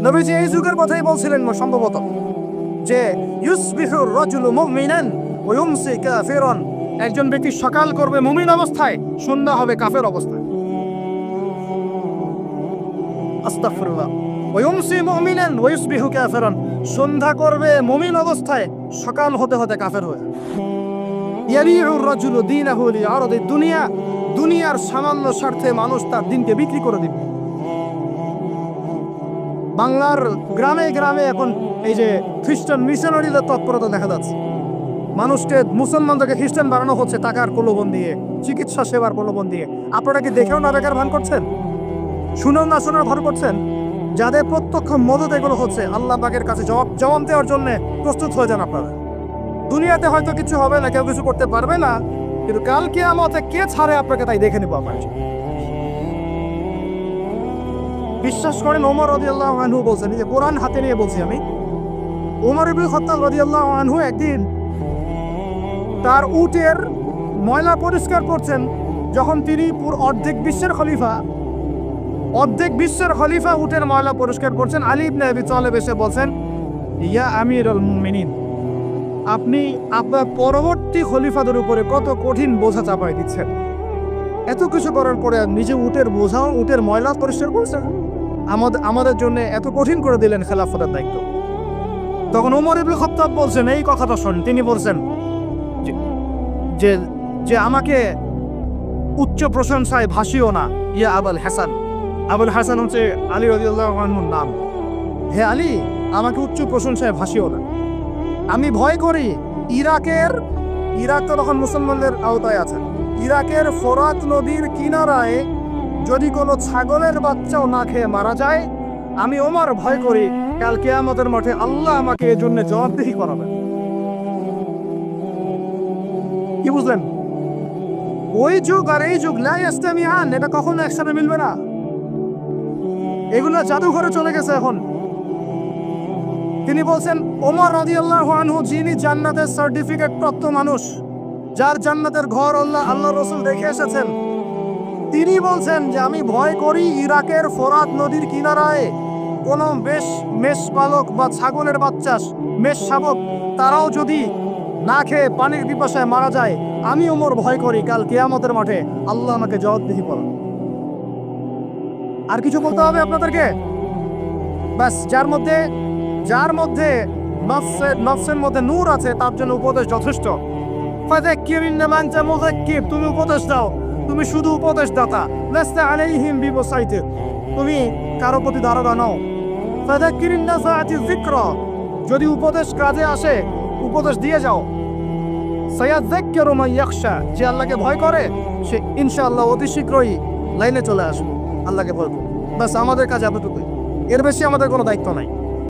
নবীজি এই যুগের কথাই বলছিলেন সম্ভবত, যে ইউসবিহুর রাজুলু মুমিনান ওয়া ইউমসি কাফিরান, একজন ব্যক্তি সকাল করবে মুমিন অবস্থায়, সন্ধ্যা হবে কাফের অবস্থায়। আস্তাগফিরুল্লাহ। ওয়া ইউমসি মুমিনান ওয়া ইউসবিহু কাফিরান, সন্ধ্যা করবে মুমিন অবস্থায়, সকাল হতে হতে কাফের হয়ে। ইয়াবিউর রাজুলু দীনাহু লিআরদি দুনিয়া, দুনিয়ার সামান্য স্বার্থে মানুষ তার দিনকে বিক্রি করে দিবে। বাংলার গ্রামে গ্রামে এখন এই যে খ্রিস্টান মিশনারিদের তৎপরতা দেখা যাচ্ছে। মানুষকে, মুসলমানদেরকে খ্রিস্টান বানানো হচ্ছে টাকার প্রলোভন দিয়ে, চিকিৎসা সেবার প্রলোভন দিয়ে। আপনারা কি দেখেও না বেকার ভান করছেন, শুনেও না শোনার ভর করছেন? যাদের প্রত্যক্ষ মদত এগুলো হচ্ছে, আল্লাহ পাকের কাছে জবাব দেওয়ার জন্য প্রস্তুত হয়ে যান আপনারা। দুনিয়াতে হয়তো কিছু হবে না, কেউ কিছু করতে পারবে না, কিন্তু কাল কিয়ামতে কে ছাড়ে আপনাকে, তাই দেখে নেবো আপনার। বিশ্বাস করেন, ওমর রাদিয়াল্লাহু আনহু বলছেন, যে কোরআন হাতে নিয়ে বলছি আমি, ওমর ইবনে খাত্তাব রাদিয়াল্লাহু আনহু একদিন তার উটের ময়লা পরিষ্কার করছেন, যখন তিনি অর্ধেক বিশ্বের খলিফা উটের ময়লা পরিষ্কার করছেন। আলী ইবনে আবি তালেব এসে বলছেন, ইয়া আমিরুল মুমিনিন, আপনি আপনার পরবর্তী খলিফাদের উপরে কত কঠিন বোঝা চাপাই দিচ্ছেন। এত কিছু করার পরে নিজে উটের বোঝাও, উটের ময়লা পরিষ্কার করছেন, আমাদের জন্য এত কঠিন করে দিলেন খেলাফতের দায়িত্ব। তখন ওমর ইবনে খাত্তাব বলছেন, এই কথাটা শোন। তিনি বলছেন যে যে আমাকে উচ্চ প্রশংসায় ভাসিও না, ইয়া আবুল হাসান। আবুল হাসান হচ্ছে আলী রাদিয়াল্লাহু আনহুর নাম। হে আলী, আমাকে উচ্চ প্রশংসায় ভাসিও না। আমি ভয় করি ইরাক তো তখন মুসলমানদের আওতায় আছে, ইরাকের ফোরাত নদীর কিনারায় যদি কোনো ছাগলের বাচ্চাও না খেয়ে মারা যায়, আমি ওমর ভয় করি কাল কিয়ামতের মাঠে আল্লাহ আমাকে এর জন্য জবাবদিহি করাবেন। কি বুঝলেন? ওই যুগ আর এই যুগ লা ইস্তামিআন, এটা কখনো একসাথে মিলবে না। এগুলো জাদুঘরে চলে গেছে এখন। তিনি বলছেন, ওমর রাদিয়াল্লাহু আনহু যিনি জান্নাতের সার্টিফিকেট প্রাপ্ত মানুষ, যার জান্নাতের ঘর আল্লাহ রাসূল দেখে এসেছেন, তিনি বলছেন যে আমি ভয় করি ইরাকের ফোরাত নদীর কিনারায় কোনো মেষপালক বা ছাগলের বাচ্চা, মেষ শাবক, তারাও যদি না খেয়ে পানির পিপাসায় মারা যায়, আমি ওমর ভয় করি কাল কিয়ামতের মাঠে আল্লাহ আমাকে জবাবদিহি করেন। আর কিছু বলতে হবে আপনাদেরকে? বাস, যার মধ্যে নফসের মধ্যে নূর আছে, তার জন্য উপদেশ যথেষ্ট। ফাযাক্কির ইন্নামা আনতা মুযাক্কির, তুমি উপদেশ দাও, তুমি শুধু উপদেশ দাতা। লাস্তা আলাইহিম বিমুসাইতির, তুমি কারো প্রতি দারোগা নও। ফাযাক্কির ইন্নাফাআতি যিকরা, যদি উপদেশ কাজে আসে উপদেশ দিয়ে যাও। সায়াযাক্কারু মান ইয়াখশা, যে আল্লাহকে ভয় করে সে ইনশাআল্লাহ অতি শীঘ্রই লাইনে চলে আসবে, আল্লাহকে ভয় করবে। বাস, আমাদের কাজ এতটুকুই, এর বেশি আমাদের কোনো দায়িত্ব নাই।